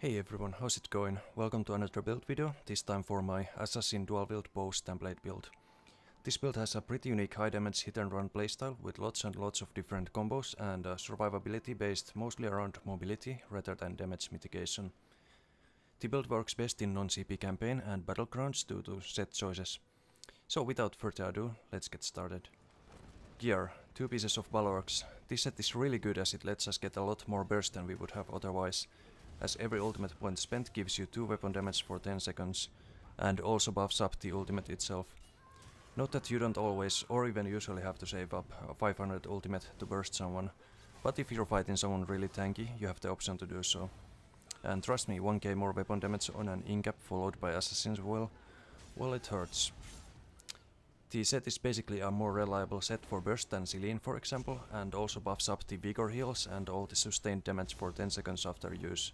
Hey everyone, how's it going? Welcome to another build video, this time for my Assassin dual wield bow template build. This build has a pretty unique high damage hit and run playstyle with lots and lots of different combos and survivability based mostly around mobility rather than damage mitigation. The build works best in non-CP campaign and battlegrounds due to set choices. So without further ado, let's get started. Gear, 2 pieces of bulwarks. This set is really good as it lets us get a lot more burst than we would have otherwise, as every ultimate point spent gives you 2 weapon damage for 10 seconds, and also buffs up the ultimate itself. Note that you don't always or even usually have to save up 500 ultimate to burst someone, but if you're fighting someone really tanky, you have the option to do so. And trust me, 1k more weapon damage on an in-cap followed by Assassin's well, it hurts. The set is basically a more reliable set for burst than Celine for example, and also buffs up the vigor heals and all the sustained damage for 10 seconds after use.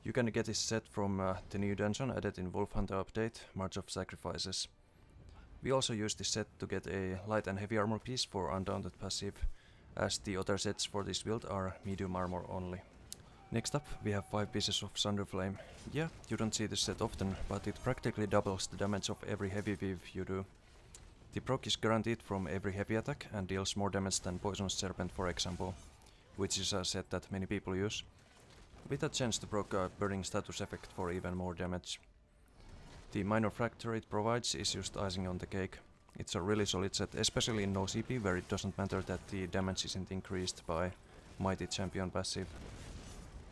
You can get this set from the new dungeon added in Wolfhunter update, March of Sacrifices. We also use this set to get a light and heavy armor piece for Undaunted passive, as the other sets for this build are medium armor only. Next up we have 5 pieces of Sunderflame. Yeah, you don't see this set often, but it practically doubles the damage of every heavy weave you do. The proc is guaranteed from every heavy attack and deals more damage than Poisonous Serpent for example, which is a set that many people use, with a chance to proc a burning status effect for even more damage. The minor fracture it provides is just icing on the cake. It's a really solid set, especially in no CP where it doesn't matter that the damage isn't increased by Mighty Champion passive.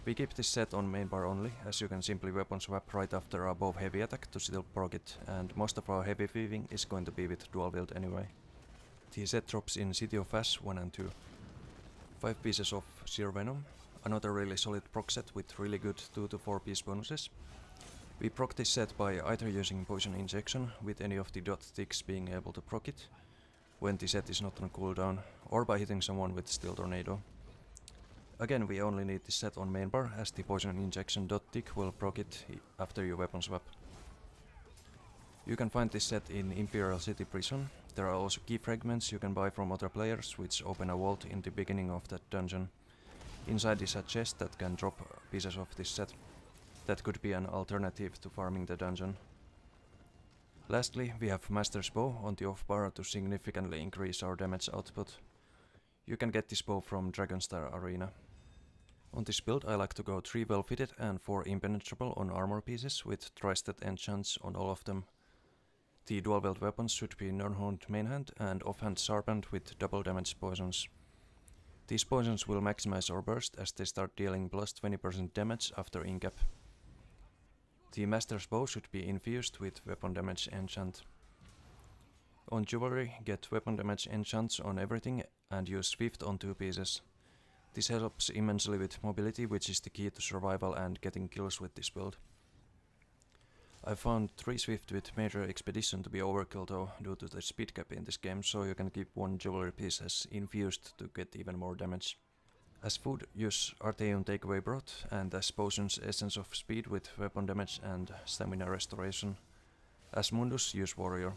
We keep this set on main bar only, as you can simply weapon swap right after a bow heavy attack to still proc it, and most of our heavy weaving is going to be with dual wield anyway. The set drops in City of Ash 1 and 2. 5 pieces of Seer Venom, another really solid proc set with really good 2 to 4 piece bonuses. We proc this set by either using Poison Injection with any of the dot ticks being able to proc it when the set is not on cooldown, or by hitting someone with Steel Tornado. Again, we only need this set on main bar, as the Poison Injection dot tick will proc it after you weapon swap. You can find this set in Imperial City Prison. There are also key fragments you can buy from other players, which open a vault in the beginning of that dungeon. Inside is a chest that can drop pieces of this set. That could be an alternative to farming the dungeon. Lastly, we have Master's Bow on the off bar to significantly increase our damage output. You can get this bow from Dragonstar Arena. On this build I like to go 3 well fitted and 4 impenetrable on armor pieces with tri-stat enchants on all of them. The dual wield weapons should be non-honed mainhand and offhand sharpened with double damage poisons. These poisons will maximize our burst as they start dealing plus 20% damage after in-cap. The Master's Bow should be infused with weapon damage enchant. On jewelry, get weapon damage enchants on everything and use Swift on 2 pieces. This helps immensely with mobility, which is the key to survival and getting kills with this build. I found 3 Swift with Major Expedition to be overkill though, due to the speed cap in this game, so you can keep 1 jewelry piece as infused to get even more damage. As food, use Arteon Takeaway Broth, and as potions, Essence of Speed with weapon damage and stamina restoration. As Mundus, use Warrior.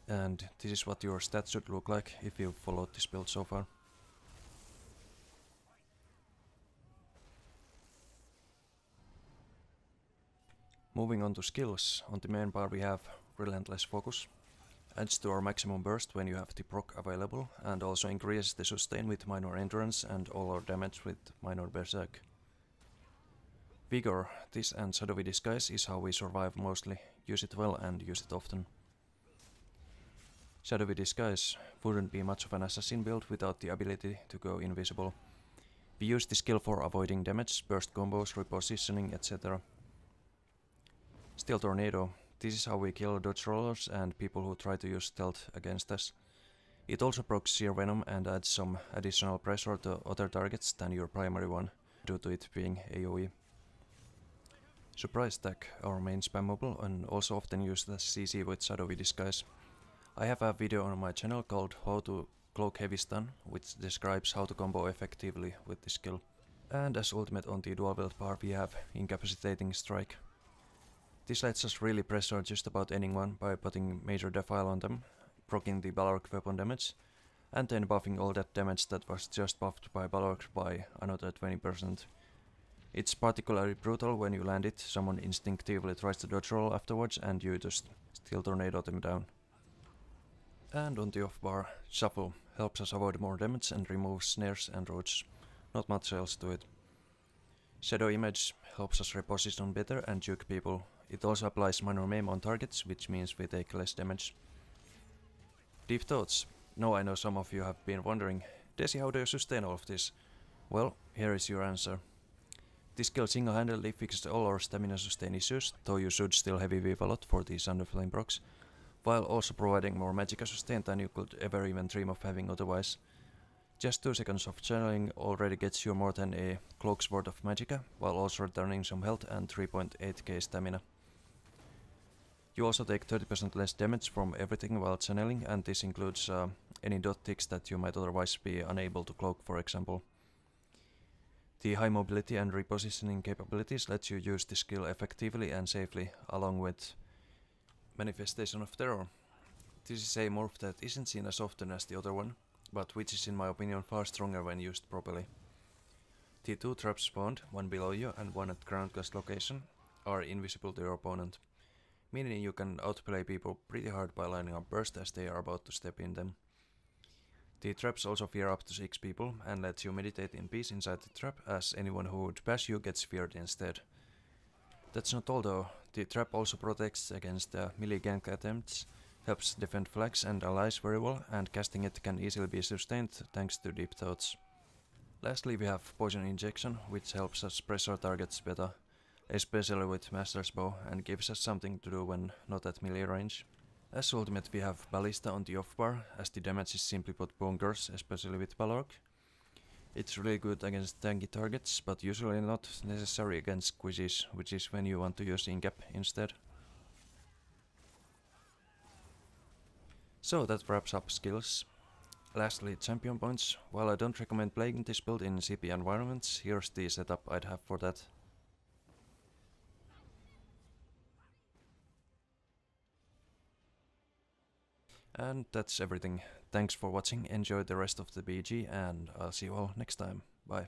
And this is what your stats should look like if you followed this build so far. Moving on to skills, on the main bar we have Relentless Focus. Adds to our maximum burst when you have the proc available, and also increases the sustain with minor endurance and all our damage with minor berserk. Vigor, this and Shadowy Disguise is how we survive mostly. Use it well and use it often. Shadowy Disguise wouldn't be much of an assassin build without the ability to go invisible. We use the skill for avoiding damage, burst combos, repositioning, etc. Steel Tornado, this is how we kill dodge rollers and people who try to use stealth against us. It also procs Seer Venom and adds some additional pressure to other targets than your primary one, due to it being AoE. Surprise Stack, our main spammable and also often used as CC with Shadowy Disguise. I have a video on my channel called How to Cloak Heavy Stun, which describes how to combo effectively with this skill. And as ultimate on the dual wield bar we have Incapacitating Strike. This lets us really pressure just about anyone by putting Major Defile on them, proccing the Balork weapon damage, and then buffing all that damage that was just buffed by Balork by another 20%. It's particularly brutal when you land it, someone instinctively tries to dodge roll afterwards and you just still tornado them down. And on the off bar, Shuffle helps us avoid more damage and removes snares and roots. Not much else to it. Shadow Image helps us reposition better and juke people. It also applies minor maim on targets, which means we take less damage. Deep Thoughts. Now I know some of you have been wondering, Desi, how do you sustain all of this? Well, here is your answer. This skill single-handedly fixes all our stamina sustain issues, though you should still heavy weave a lot for these Underflame procs, while also providing more magicka sustain than you could ever even dream of having otherwise. Just 2 seconds of channeling already gets you more than a cloak's worth of magicka, while also returning some health and 3.8k stamina. You also take 30% less damage from everything while channeling, and this includes any dot ticks that you might otherwise be unable to cloak, for example. The high mobility and repositioning capabilities let you use the skill effectively and safely, along with Manifestation of Terror. This is a morph that isn't seen as often as the other one, but which is in my opinion far stronger when used properly. The 2 traps spawned, one below you and one at ground gust location, are invisible to your opponent, meaning you can outplay people pretty hard by lining up burst as they are about to step in them. The traps also fear up to 6 people and let you meditate in peace inside the trap, as anyone who would pass you gets feared instead. That's not all though, the trap also protects against melee gank attempts, helps defend flags and allies very well, and casting it can easily be sustained thanks to Deep Thoughts. Lastly we have Poison Injection, which helps us press our targets better, especially with Master's Bow, and gives us something to do when not at melee range. As ultimate we have Ballista on the off bar, as the damage is simply put bonkers, especially with Balork. It's really good against tanky targets, but usually not necessary against squishies, which is when you want to use Incap instead. So that wraps up skills. Lastly, champion points. While I don't recommend playing this build in CP environments, here's the setup I'd have for that. And that's everything. Thanks for watching, enjoy the rest of the BG, and I'll see you all next time. Bye.